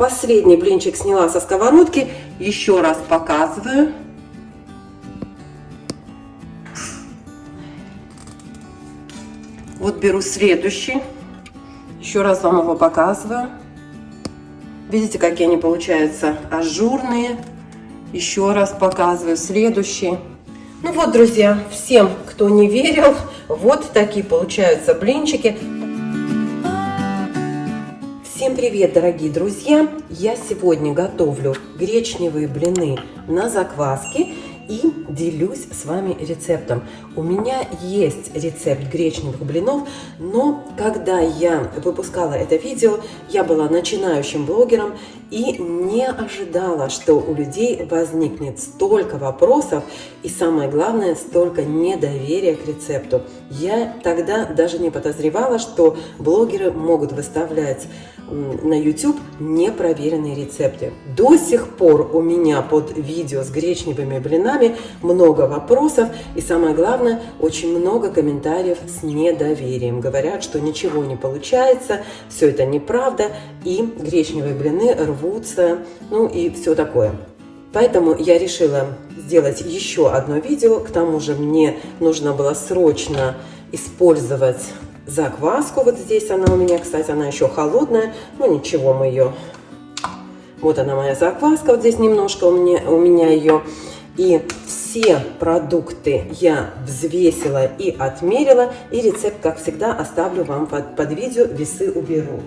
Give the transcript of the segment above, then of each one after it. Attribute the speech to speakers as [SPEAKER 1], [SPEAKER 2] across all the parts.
[SPEAKER 1] последний блинчик сняла со сковородки. Еще раз показываю. Вот беру следующий. Еще раз вам его показываю. Видите, какие они получаются ажурные. Еще раз показываю следующий. Ну вот, друзья, всем, кто не верил, вот такие получаются блинчики. Всем привет, дорогие друзья! Я сегодня готовлю гречневые блины на закваске и делюсь с вами рецептом. У меня есть рецепт гречневых блинов, но когда я выпускала это видео, я была начинающим блогером и не ожидала, что у людей возникнет столько вопросов и, самое главное, столько недоверия к рецепту. Я тогда даже не подозревала, что блогеры могут выставлять на YouTube непроверенные рецепты. До сих пор у меня под видео с гречневыми блинами много вопросов и, самое главное, очень много комментариев с недоверием. Говорят, что ничего не получается, все это неправда и гречневые блины рвутся, ну и все такое. Поэтому я решила сделать еще одно видео. К тому же мне нужно было срочно использовать закваску. Вот здесь она у меня, кстати, она еще холодная. Ну ничего, мы ее... Вот она моя закваска, вот здесь немножко у меня ее. И все продукты я взвесила и отмерила. И рецепт, как всегда, оставлю вам под видео, весы уберу.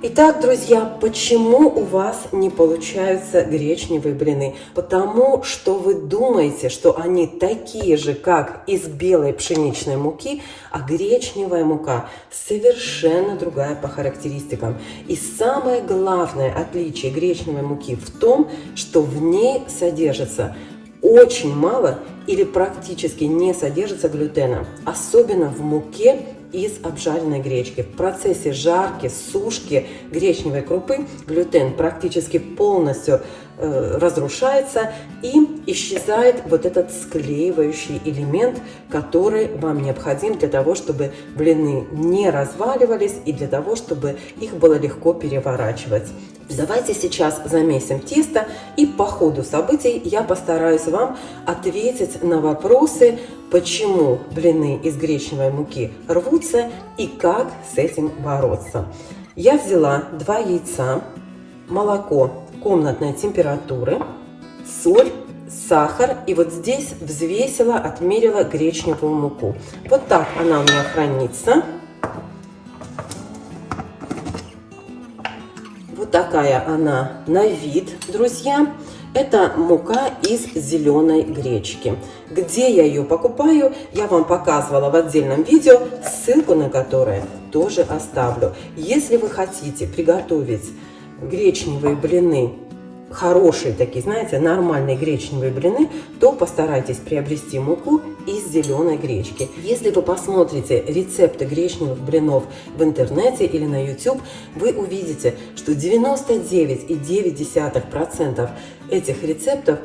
[SPEAKER 1] Итак, друзья, почему у вас не получаются гречневые блины? Потому что вы думаете, что они такие же, как из белой пшеничной муки, а гречневая мука совершенно другая по характеристикам. И самое главное отличие гречневой муки в том, что в ней содержится очень мало или практически не содержится глютена, особенно в муке из обжаренной гречки. В процессе жарки, сушки гречневой крупы глютен практически полностью разрушается и исчезает вот этот склеивающий элемент, который вам необходим для того, чтобы блины не разваливались и для того, чтобы их было легко переворачивать. Давайте сейчас замесим тесто и по ходу событий я постараюсь вам ответить на вопросы, почему блины из гречневой муки рвутся и как с этим бороться. Я взяла 2 яйца, молоко комнатной температуры, соль, сахар и вот здесь взвесила, отмерила гречневую муку. Вот так она у меня хранится. Вот такая она на вид, друзья. Это мука из зеленой гречки. Где я ее покупаю, я вам показывала в отдельном видео, ссылку на которое тоже оставлю. Если вы хотите приготовить гречневые блины, хорошие такие, знаете, нормальные гречневые блины, то постарайтесь приобрести муку из зеленой гречки. Если вы посмотрите рецепты гречневых блинов в интернете или на YouTube, вы увидите, что 99,9% этих рецептов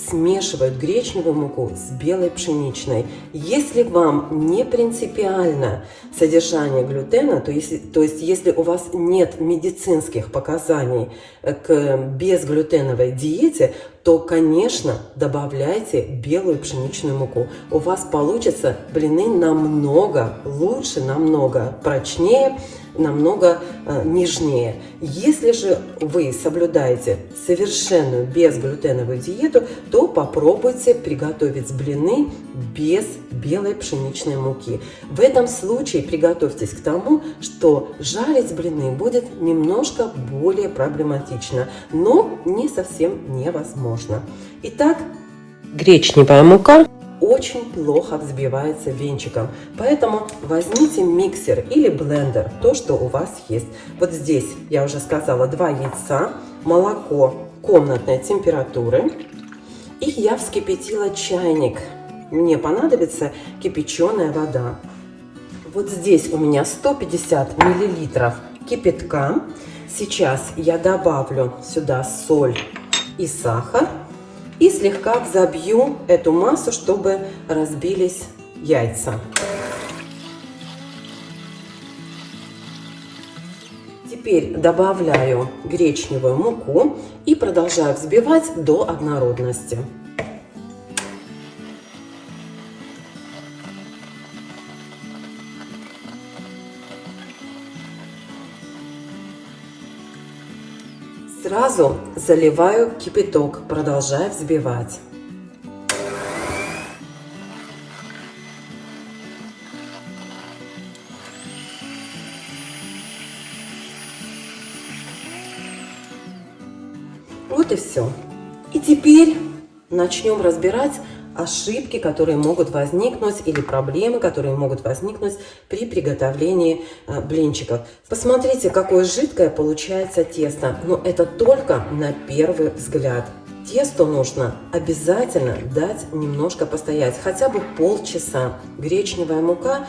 [SPEAKER 1] смешивают гречневую муку с белой пшеничной. Если вам не принципиально содержание глютена, то есть если у вас нет медицинских показаний к безглютеновой диете, то, конечно, добавляйте белую пшеничную муку. У вас получатся блины намного лучше, намного прочнее, намного нежнее. Если же вы соблюдаете совершенную безглютеновую диету, то попробуйте приготовить блины без белой пшеничной муки. В этом случае приготовьтесь к тому, что жарить блины будет немножко более проблематично, но не совсем невозможно. Итак, гречневая мука очень плохо взбивается венчиком, поэтому возьмите миксер или блендер, то, что у вас есть. Вот здесь, я уже сказала, 2 яйца, молоко комнатной температуры, и я вскипятила чайник. Мне понадобится кипяченая вода. Вот здесь у меня 150 мл кипятка. Сейчас я добавлю сюда соль и сахар. И слегка взобью эту массу, чтобы разбились яйца. Теперь добавляю гречневую муку и продолжаю взбивать до однородности. Сразу заливаю кипяток, продолжая взбивать. Вот и все. И теперь начнем разбирать ошибки, которые могут возникнуть, или проблемы, которые могут возникнуть при приготовлении блинчиков. Посмотрите, какое жидкое получается тесто. Но это только на первый взгляд. Тесту нужно обязательно дать немножко постоять, хотя бы полчаса. Гречневая мука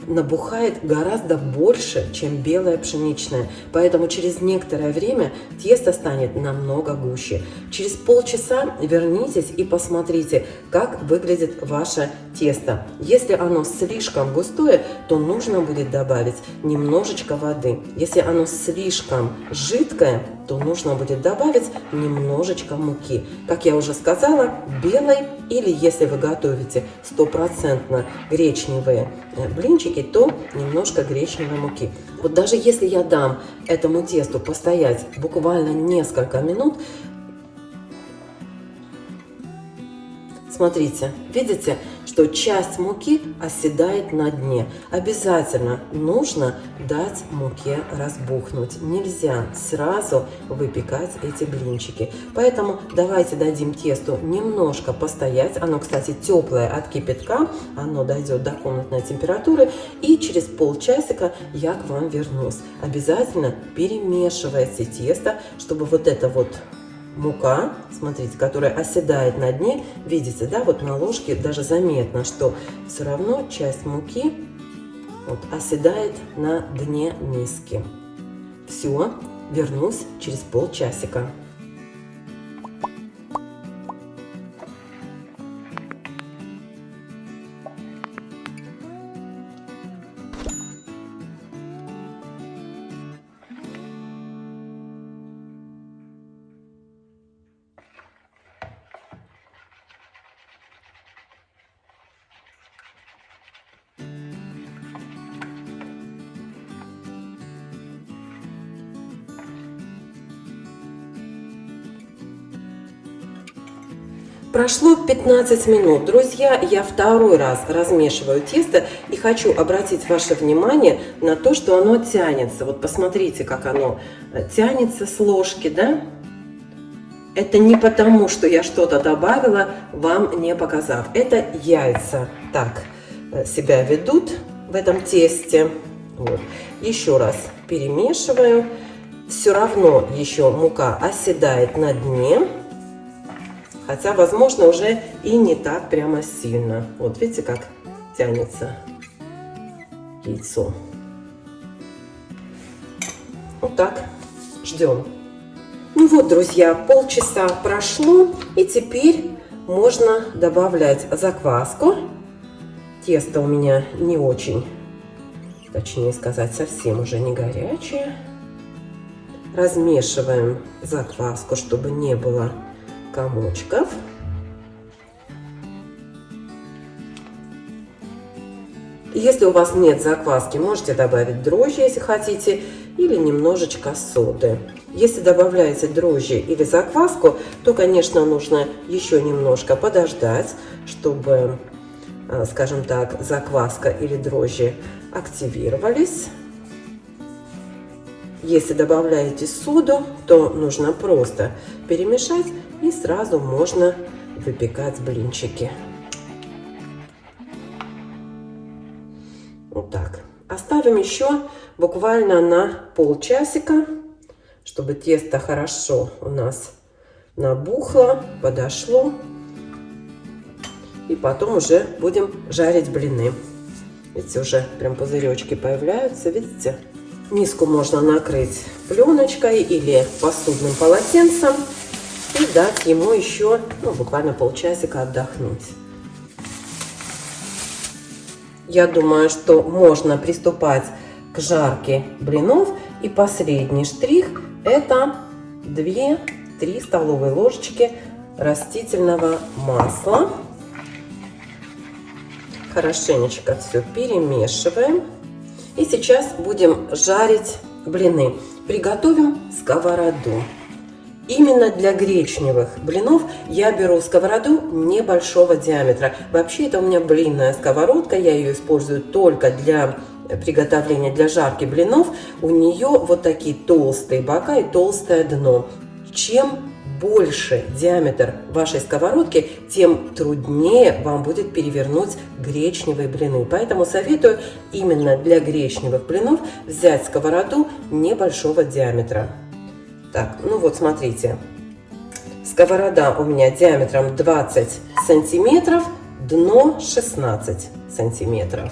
[SPEAKER 1] набухает гораздо больше, чем белая пшеничная, поэтому через некоторое время тесто станет намного гуще. Через полчаса вернитесь и посмотрите, как выглядит ваше тесто. Если оно слишком густое, то нужно будет добавить немножечко воды. Если оно слишком жидкое, то нужно будет добавить немножечко муки. Как я уже сказала, белой, или если вы готовите стопроцентно гречневые блинчики, то немножко гречневой муки. Вот даже если я дам этому тесту постоять буквально несколько минут, смотрите, видите, что часть муки оседает на дне. Обязательно нужно дать муке разбухнуть. Нельзя сразу выпекать эти блинчики. Поэтому давайте дадим тесту немножко постоять. Оно, кстати, теплое от кипятка. Оно дойдет до комнатной температуры. И через полчасика я к вам вернусь. Обязательно перемешивайте тесто, чтобы вот это вот мука, смотрите, которая оседает на дне, видите, да, вот на ложке даже заметно, что все равно часть муки вот оседает на дне миски. Все, вернусь через полчасика. Прошло 15 минут. Друзья, я второй раз размешиваю тесто и хочу обратить ваше внимание на то, что оно тянется. Вот посмотрите, как оно тянется с ложки, да? Это не потому, что я что-то добавила, вам не показав. Это яйца так себя ведут в этом тесте. Вот. Еще раз перемешиваю. Все равно еще мука оседает на дне. Хотя, возможно, уже и не так прямо сильно. Вот видите, как тянется яйцо. Вот так. Ждем. Ну вот, друзья, полчаса прошло. И теперь можно добавлять закваску. Тесто у меня не очень, точнее сказать, совсем уже не горячее. Размешиваем закваску, чтобы не было комочков. Если у вас нет закваски, можете добавить дрожжи, если хотите, или немножечко соды. Если добавляете дрожжи или закваску, то, конечно, нужно еще немножко подождать, чтобы, скажем так, закваска или дрожжи активировались. Если добавляете соду, то нужно просто перемешать, и сразу можно выпекать блинчики. Вот так. Оставим еще буквально на полчасика, чтобы тесто хорошо у нас набухло, подошло. И потом уже будем жарить блины. Видите, уже прям пузыречки появляются, видите? Миску можно накрыть пленочкой или посудным полотенцем и дать ему еще буквально полчасика отдохнуть. Я думаю, что можно приступать к жарке блинов. И последний штрих — это 2-3 столовые ложечки растительного масла. Хорошенечко все перемешиваем. И сейчас будем жарить блины. Приготовим сковороду. Именно для гречневых блинов я беру сковороду небольшого диаметра. Вообще это у меня блинная сковородка, я ее использую только для приготовления, для жарки блинов. У нее вот такие толстые бока и толстое дно. Чем больше диаметр вашей сковородки, тем труднее вам будет перевернуть гречневые блины. Поэтому советую именно для гречневых блинов взять сковороду небольшого диаметра. Так, ну вот смотрите, сковорода у меня диаметром 20 сантиметров, дно 16 сантиметров.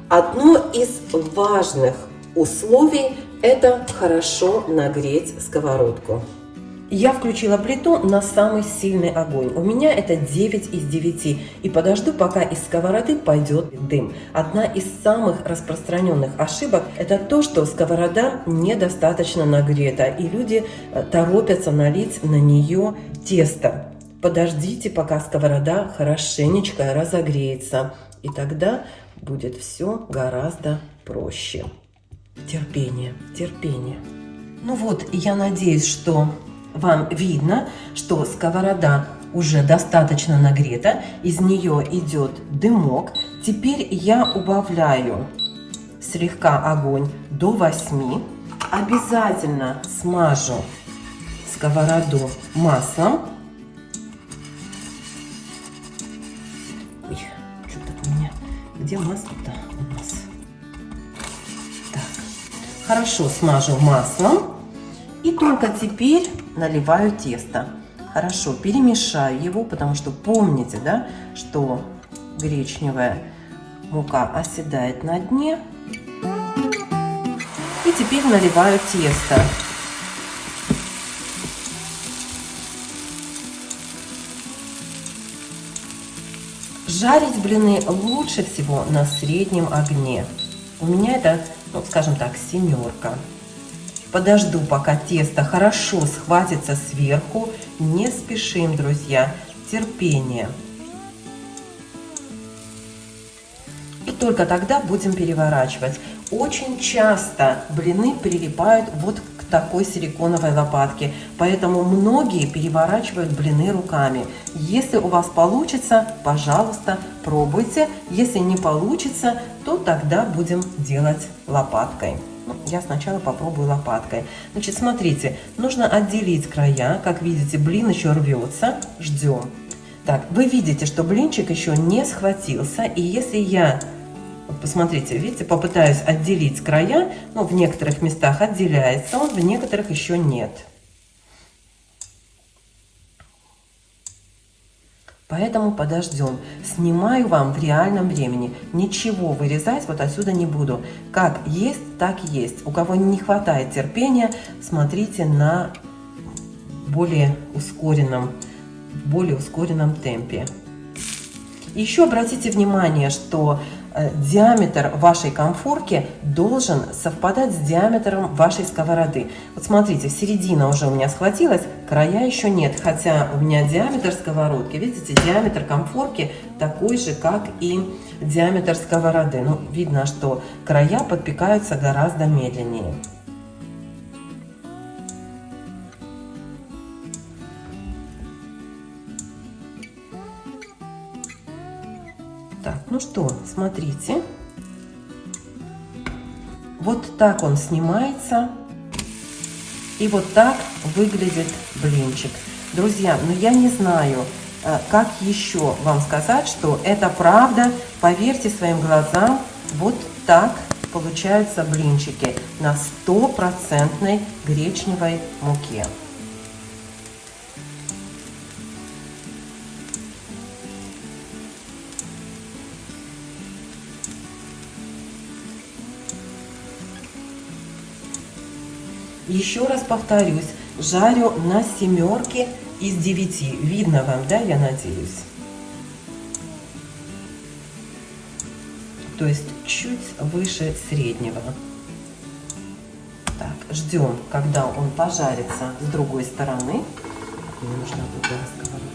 [SPEAKER 1] Одно из важных условий – это хорошо нагреть сковородку. Я включила плиту на самый сильный огонь. У меня это 9 из 9. И подожду, пока из сковороды пойдет дым. Одна из самых распространенных ошибок – это то, что сковорода недостаточно нагрета. И люди торопятся налить на нее тесто. Подождите, пока сковорода хорошенечко разогреется. И тогда будет все гораздо проще. Терпение, терпение. Ну вот, я надеюсь, что вам видно, что сковорода уже достаточно нагрета, из нее идет дымок. Теперь я убавляю слегка огонь до 8. Обязательно смажу сковороду маслом. Ой, что-то у меня... Где масло-то у нас? Так, хорошо смажу маслом. И только теперь наливаю тесто. Хорошо перемешаю его, потому что помните, да, что гречневая мука оседает на дне. И теперь наливаю тесто. Жарить блины лучше всего на среднем огне. У меня это, ну, скажем так, 7. Подожду, пока тесто хорошо схватится сверху. Не спешим, друзья. Терпение. И только тогда будем переворачивать. Очень часто блины прилипают вот к такой силиконовой лопатке. Поэтому многие переворачивают блины руками. Если у вас получится, пожалуйста, пробуйте. Если не получится, то тогда будем делать лопаткой. Ну, я сначала попробую лопаткой. Значит, смотрите, нужно отделить края. Как видите, блин еще рвется. Ждем. Так, вы видите, что блинчик еще не схватился. И если я, вот посмотрите, видите, попытаюсь отделить края, ну, в некоторых местах отделяется он, в некоторых еще нет. Поэтому подождем. Снимаю вам в реальном времени. Ничего вырезать вот отсюда не буду. Как есть, так есть. У кого не хватает терпения, смотрите на более ускоренном темпе. Еще обратите внимание, что диаметр вашей конфорки должен совпадать с диаметром вашей сковороды. Вот смотрите, середина уже у меня схватилась, края еще нет, хотя у меня диаметр сковородки, видите, диаметр конфорки такой же, как и диаметр сковороды. Ну, видно, что края подпекаются гораздо медленнее. Так, ну что, смотрите. Вот так он снимается. И вот так выглядит блинчик. Друзья, ну я не знаю, как еще вам сказать, что это правда. Поверьте своим глазам, вот так получаются блинчики на 100% гречневой муке. Еще раз повторюсь, жарю на 7 из 9. Видно вам, да, я надеюсь? То есть чуть выше среднего. Так, ждем, когда он пожарится с другой стороны. Мне нужна другая сковорода.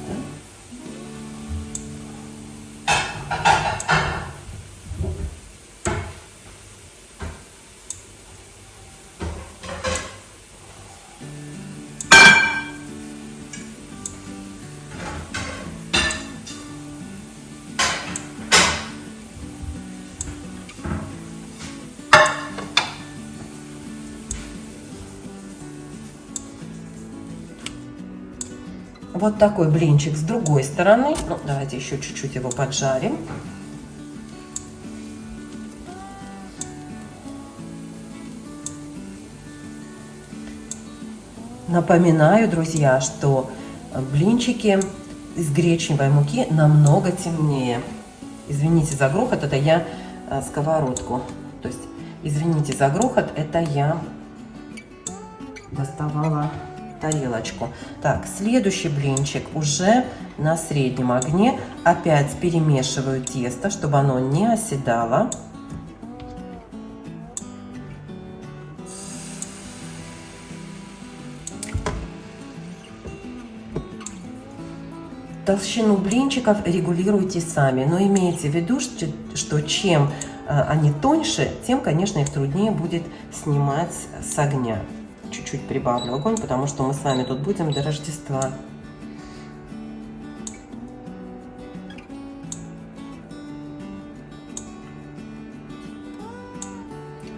[SPEAKER 1] Вот такой блинчик с другой стороны. Ну, давайте еще чуть-чуть его поджарим. Напоминаю, друзья, что блинчики из гречневой муки намного темнее. Извините за грохот, это я сковородку. То есть, извините за грохот, это я доставала тарелочку. Так, следующий блинчик уже на среднем огне. Опять перемешиваю тесто, чтобы оно не оседало. Толщину блинчиков регулируйте сами, но имейте в виду, что чем они тоньше, тем, конечно, их труднее будет снимать с огня. Чуть-чуть прибавлю огонь, потому что мы с вами тут будем до Рождества.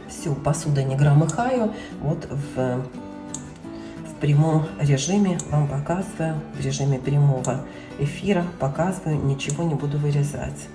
[SPEAKER 1] Все, посуда не громыхаю. Вот в прямом режиме вам показываю, в режиме прямого эфира показываю, ничего не буду вырезать.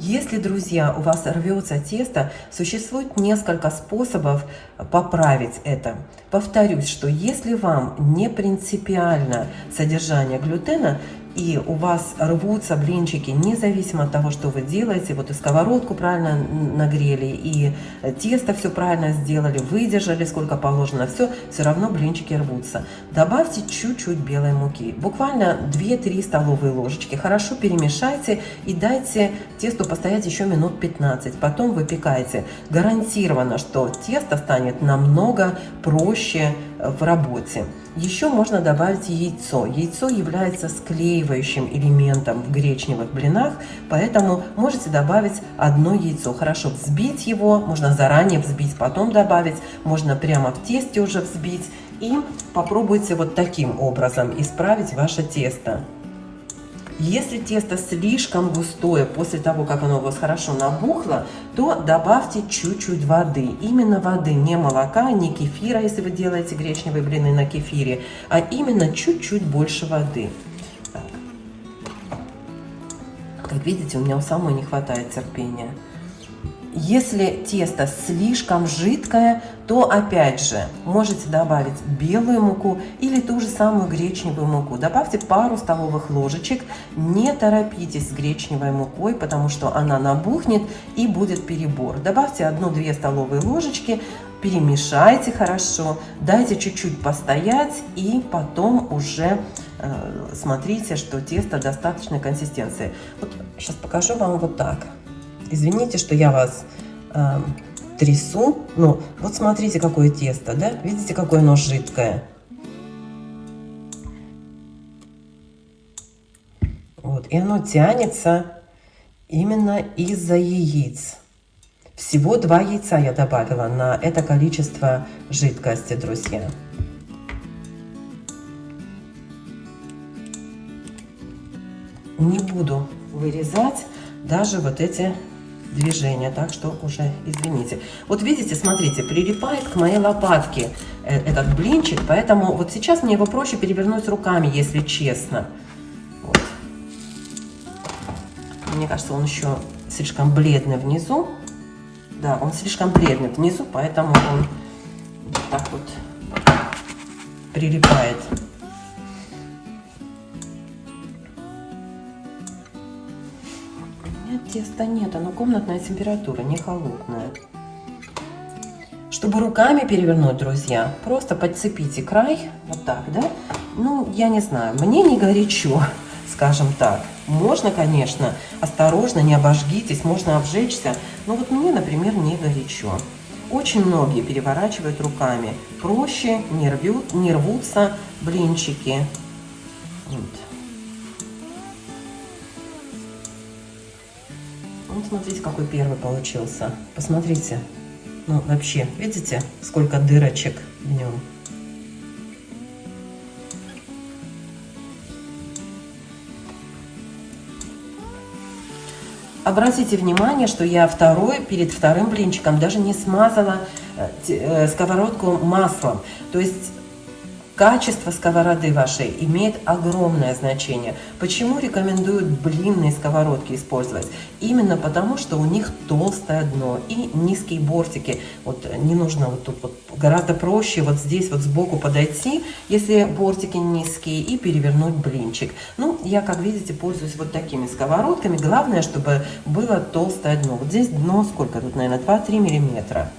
[SPEAKER 1] Если, друзья, у вас рвется тесто, существует несколько способов поправить это. Повторюсь, что если вам не принципиально содержание глютена, и у вас рвутся блинчики, независимо от того, что вы делаете, вот и сковородку правильно нагрели, и тесто все правильно сделали, выдержали сколько положено, все равно блинчики рвутся. Добавьте чуть-чуть белой муки, буквально 2-3 столовые ложечки, хорошо перемешайте и дайте тесту постоять еще минут 15, потом выпекайте. Гарантированно, что тесто станет намного проще в работе. Еще можно добавить яйцо. Яйцо является склеивающим элементом в гречневых блинах, поэтому можете добавить одно яйцо. Хорошо взбить его, можно заранее взбить, потом добавить, можно прямо в тесте уже взбить. И попробуйте вот таким образом исправить ваше тесто. Если тесто слишком густое после того, как оно у вас хорошо набухло, то добавьте чуть-чуть воды. Именно воды, не молока, не кефира, если вы делаете гречневые блины на кефире, а именно чуть-чуть больше воды. Так. Как видите, у меня у самой не хватает терпения. Если тесто слишком жидкое, то опять же можете добавить белую муку или ту же самую гречневую муку. Добавьте пару столовых ложечек, не торопитесь с гречневой мукой, потому что она набухнет и будет перебор. Добавьте 1-2 столовые ложечки, перемешайте хорошо, дайте чуть-чуть постоять и потом уже смотрите, что тесто достаточной консистенции. Вот сейчас покажу вам вот так. Извините, что я вас трясу. Ну, вот смотрите, какое тесто, да? Видите, какое оно жидкое? Вот, и оно тянется именно из-за яиц. Всего 2 яйца я добавила на это количество жидкости, друзья. Не буду вырезать даже вот эти движения, так что уже извините. Вот видите, смотрите, прилипает к моей лопатке этот блинчик, поэтому вот сейчас мне его проще перевернуть руками, если честно. Вот. Мне кажется, он еще слишком бледный внизу. Да, он слишком бледный внизу, поэтому он вот так вот прилипает. Теста нет, оно комнатная температура, не холодная. Чтобы руками перевернуть, друзья, просто подцепите край, вот так, да? Ну, я не знаю, мне не горячо. скажем так. Можно, конечно, осторожно, не обожгитесь, можно обжечься, но вот мне, например, не горячо. Очень многие переворачивают руками. Проще, не рвутся блинчики. Вот. Вот смотрите, какой первый получился. Посмотрите. Ну, вообще, видите, сколько дырочек в нем? Обратите внимание, что я перед вторым блинчиком даже не смазала сковородку маслом. То есть качество сковороды вашей имеет огромное значение. Почему рекомендуют блинные сковородки использовать? Именно потому, что у них толстое дно и низкие бортики. Вот не нужно вот тут вот, гораздо проще вот здесь вот сбоку подойти, если бортики низкие, и перевернуть блинчик. Ну, я, как видите, пользуюсь вот такими сковородками. Главное, чтобы было толстое дно. Вот здесь дно сколько? Тут, наверное, 2-3 миллиметра.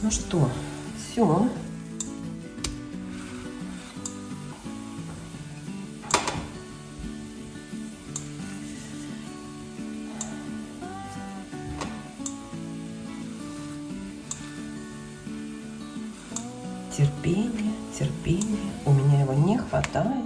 [SPEAKER 1] Ну что, все. Терпение, терпение. У меня его не хватает.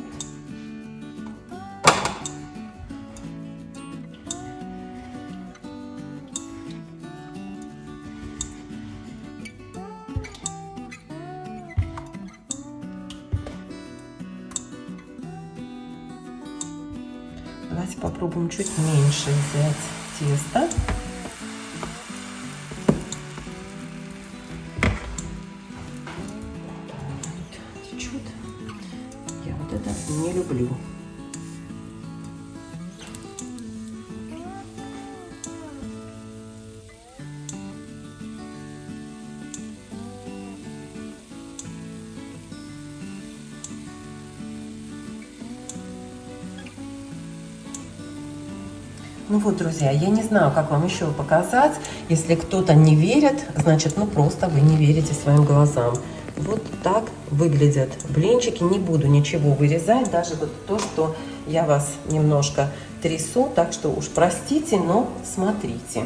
[SPEAKER 1] Давайте попробуем чуть меньше взять тесто. Течет. Я вот это не люблю. Ну вот, друзья, я не знаю, как вам еще показать. Если кто-то не верит, значит, ну просто вы не верите своим глазам. Вот так выглядят блинчики. Не буду ничего вырезать, даже вот то, что я вас немножко трясу. Так что уж простите, но смотрите.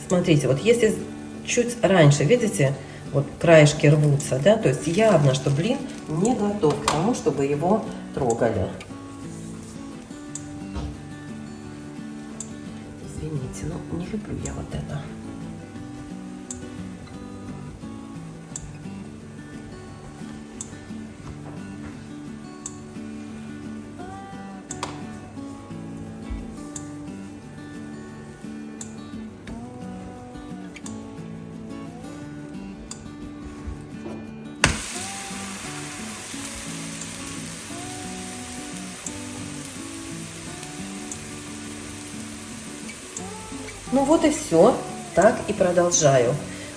[SPEAKER 1] Смотрите, вот если чуть раньше, видите, вот краешки рвутся, да, то есть явно, что блин не готов к тому, чтобы его трогали. Извините, но не люблю я вот это. Ну вот и все. Так и продолжаю.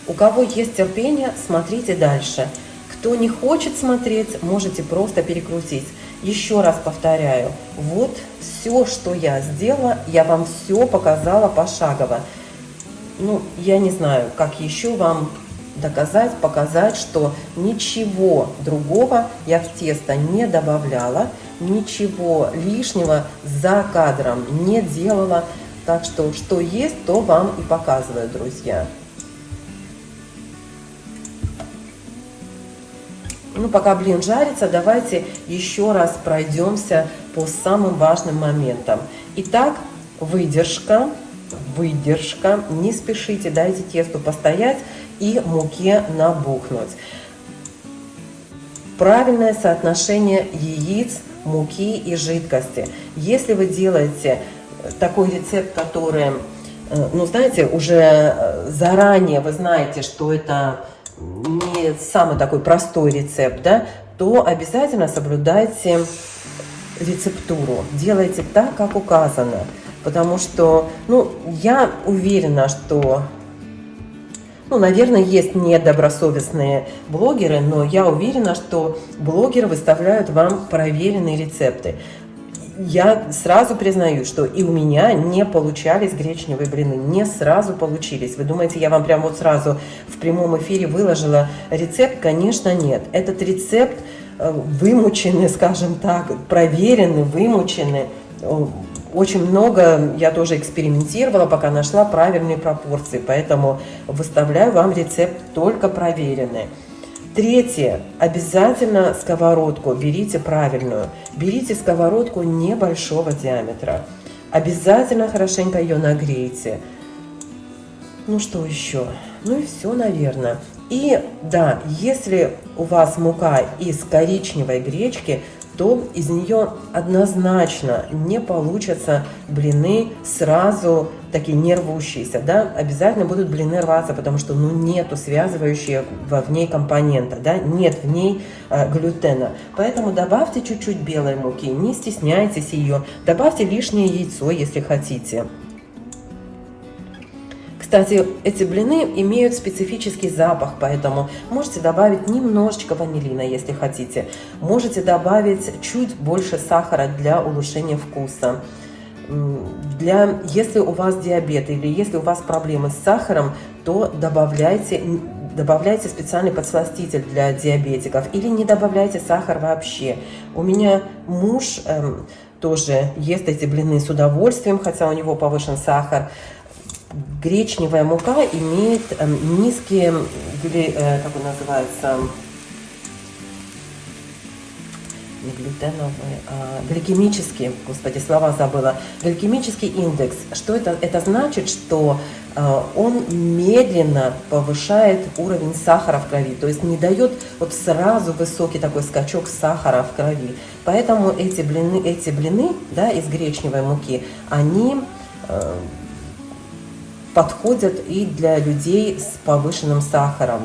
[SPEAKER 1] У кого есть терпение, смотрите дальше. Кто не хочет смотреть, можете просто перекрутить. Еще раз повторяю. Вот все, что я сделала, я вам все показала пошагово. Ну, я не знаю, как еще вам доказать, показать, что ничего другого я в тесто не добавляла, ничего лишнего за кадром не делала. Так что есть, то вам и показываю, друзья. Ну, пока блин жарится, давайте еще раз пройдемся по самым важным моментам. Итак, выдержка, не спешите, дайте тесту постоять и муке набухнуть. Правильное соотношение яиц, муки и жидкости. Если вы делаете такой рецепт, который, ну, знаете, уже заранее вы знаете, что это не самый такой простой рецепт, да, то обязательно соблюдайте рецептуру, делайте так, как указано, потому что, ну, я уверена, что Ну, наверное, есть недобросовестные блогеры, но я уверена, что блогеры выставляют вам проверенные рецепты. Я сразу признаю, что и у меня не получались гречневые блины, не сразу получились. Вы думаете, я вам прям вот сразу в прямом эфире выложила рецепт? Конечно, нет. Этот рецепт вымученный, скажем так, проверенный, вымученный. Очень много я тоже экспериментировала, пока нашла правильные пропорции, поэтому выставляю вам рецепт только проверенный. Третье. Обязательно сковородку берите правильную. Берите сковородку небольшого диаметра. Обязательно хорошенько ее нагрейте. Ну что еще? Ну и все, наверное. И да, если у вас мука из коричневой гречки, то из нее однозначно не получатся блины сразу такие не рвущиеся, да, обязательно будут блины рваться, потому что, ну, нету связывающего в ней компонента, да, нет в ней глютена. Поэтому добавьте чуть-чуть белой муки, не стесняйтесь ее, добавьте лишнее яйцо, если хотите. Кстати, эти блины имеют специфический запах, поэтому можете добавить немножечко ванилина, если хотите. Можете добавить чуть больше сахара для улучшения вкуса. Если у вас диабет или если у вас проблемы с сахаром, то добавляйте специальный подсластитель для диабетиков или не добавляйте сахар вообще. У меня муж тоже ест эти блины с удовольствием, хотя у него повышен сахар. Гречневая мука имеет низкие, как он называется, не глютеновые, гликемический, господи, слова забыла, гликемический индекс. Что это? Это значит, что он медленно повышает уровень сахара в крови, то есть не дает вот сразу высокий такой скачок сахара в крови. Поэтому эти блины, да, из гречневой муки, они подходят и для людей с повышенным сахаром.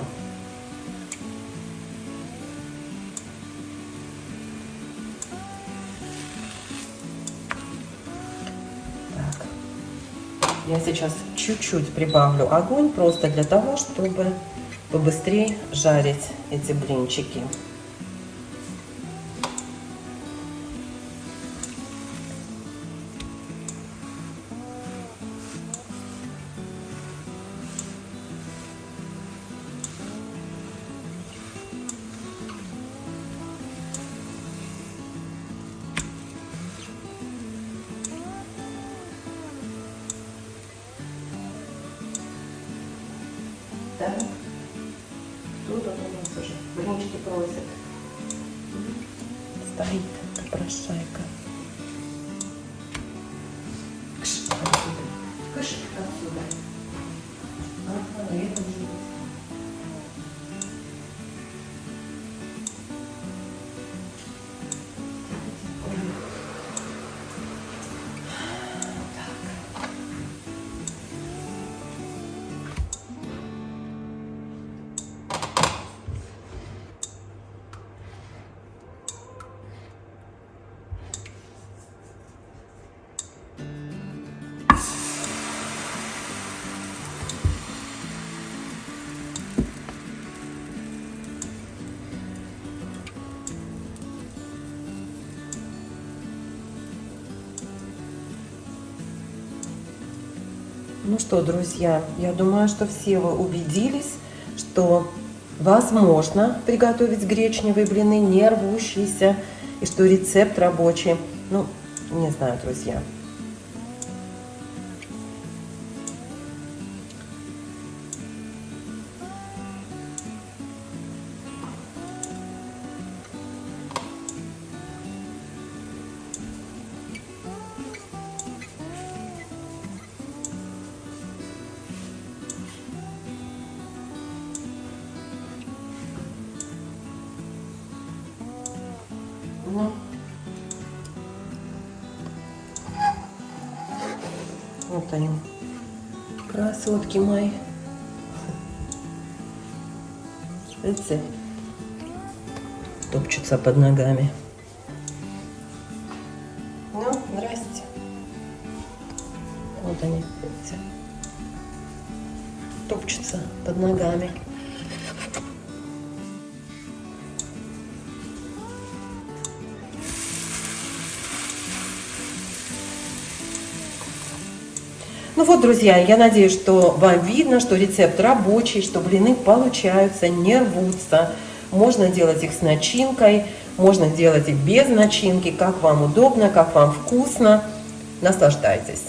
[SPEAKER 1] Так. Я сейчас чуть-чуть прибавлю огонь, просто для того, чтобы побыстрее жарить эти блинчики. Так, кто тут у нас уже блинчики просит? Стоит попрошайка. Кш, отсюда. Кш, отсюда. Ага, это уже. Ну что, друзья, я думаю, что все вы убедились, что возможно приготовить гречневые блины, не рвущиеся, и что рецепт рабочий. Ну, не знаю, друзья. Ну, вот они, красотки мои. Видите, топчутся под ногами. Ну, здрасте. Вот они, видите. топчется под ногами. Ну вот, друзья, я надеюсь, что вам видно, что рецепт рабочий, что блины получаются, не рвутся. Можно делать их с начинкой, можно делать их без начинки, как вам удобно, как вам вкусно. Наслаждайтесь.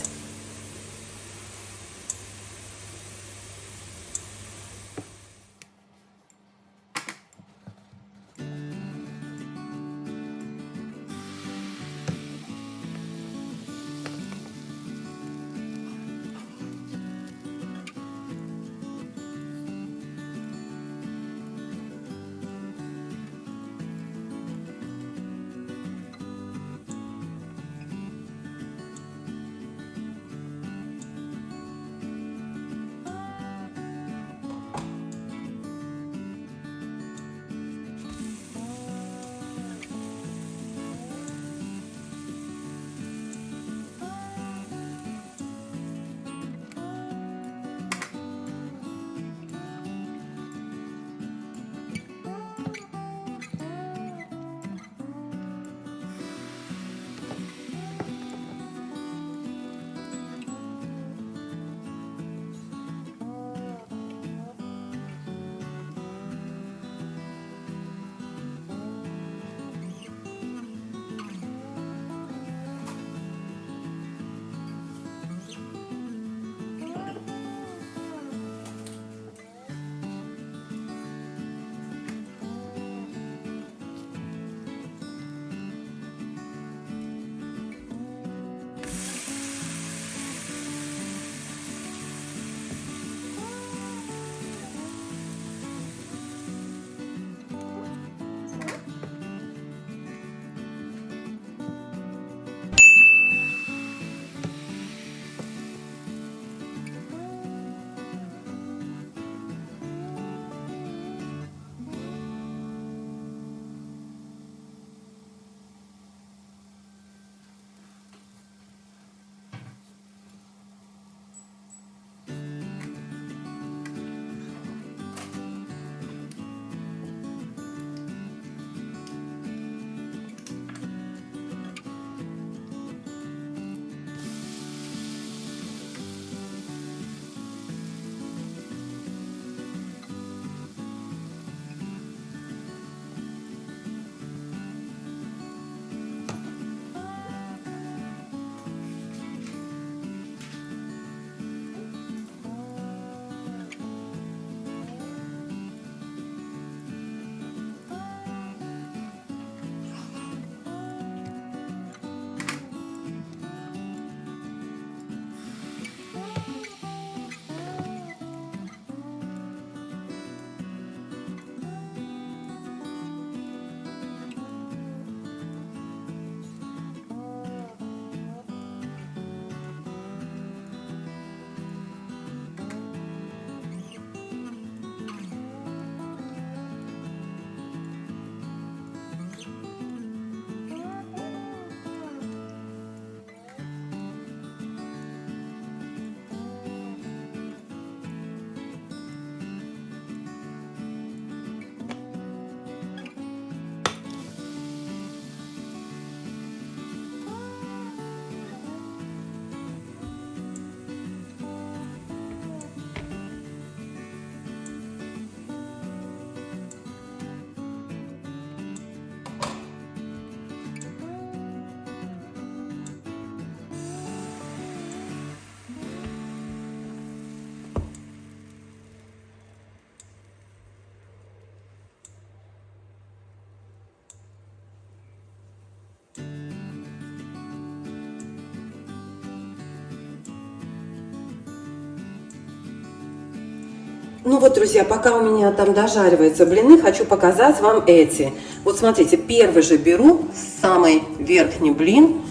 [SPEAKER 1] Ну вот, друзья, пока у меня там дожариваются блины, хочу показать вам эти. Вот смотрите, первый же беру, самый верхний блин.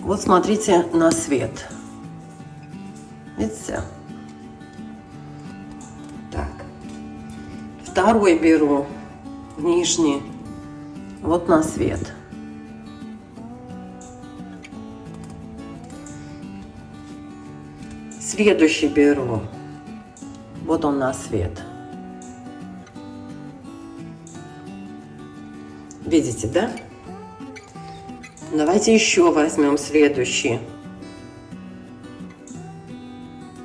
[SPEAKER 1] Вот смотрите на свет. Видите? Так. Второй беру, нижний, вот на свет. Следующий беру. Вот он на свет. Видите, да? Давайте еще возьмем следующий.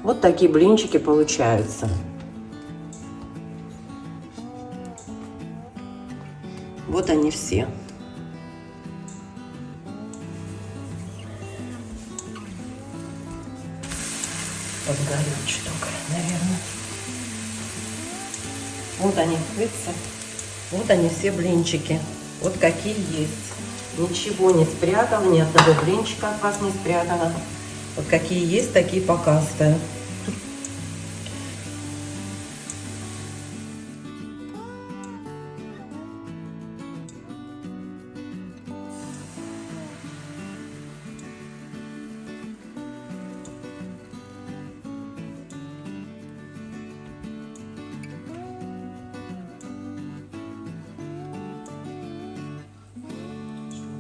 [SPEAKER 1] Вот такие блинчики получаются. Вот они все. Подгорит штука, наверное. Вот они, видите? Вот они все блинчики. Вот какие есть. Ничего не спрятала, ни одного блинчика от вас не спрятала. Вот какие есть, такие показываю.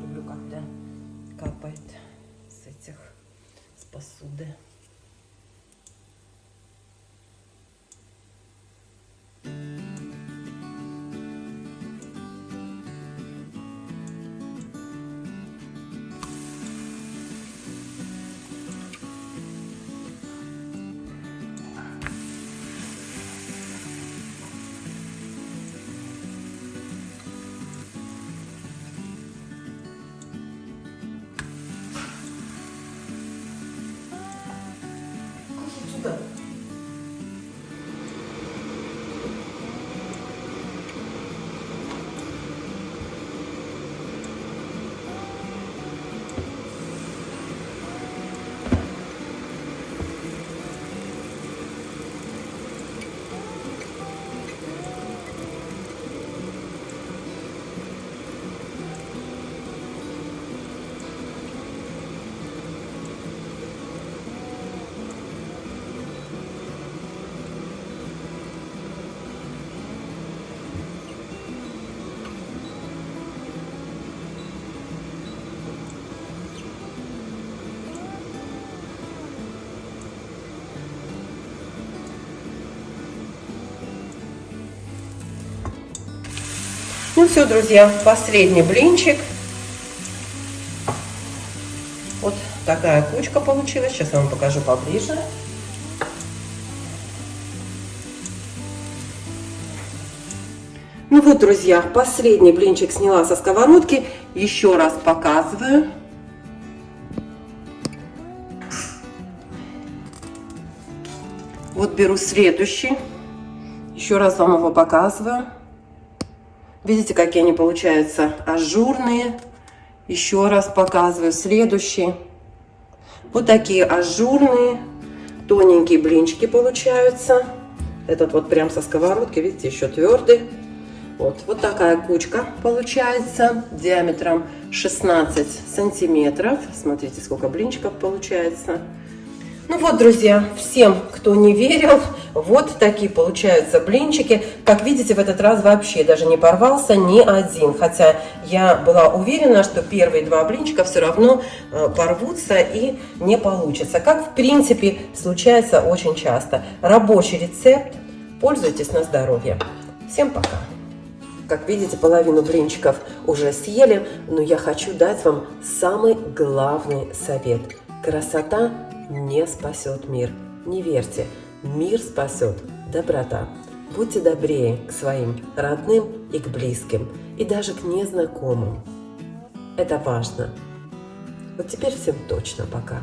[SPEAKER 1] Люблю, когда капает с посуды. Сюда. Ну все, друзья, последний блинчик. Вот такая кучка получилась. Сейчас я вам покажу поближе. Ну вот, друзья, последний блинчик сняла со сковородки. Еще раз показываю. Вот беру следующий. Еще раз вам его показываю. Видите, какие они получаются ажурные. Еще раз показываю следующий. Вот такие ажурные, тоненькие блинчики получаются. Этот вот прям со сковородки, видите, еще твердый. Вот такая кучка получается диаметром 16 сантиметров. Смотрите, сколько блинчиков получается. Ну вот, друзья, всем, кто не верил, вот такие получаются блинчики. Как видите, в этот раз вообще даже не порвался ни один. Хотя я была уверена, что первые два блинчика все равно порвутся и не получится. Как, в принципе, случается очень часто. Рабочий рецепт. Пользуйтесь на здоровье. Всем пока. Как видите, половину блинчиков уже съели, но я хочу дать вам самый главный совет. Красота не спасет мир. Не верьте, мир спасет доброта. Будьте добрее к своим родным и к близким, и даже к незнакомым. Это важно. Вот теперь всем точно пока.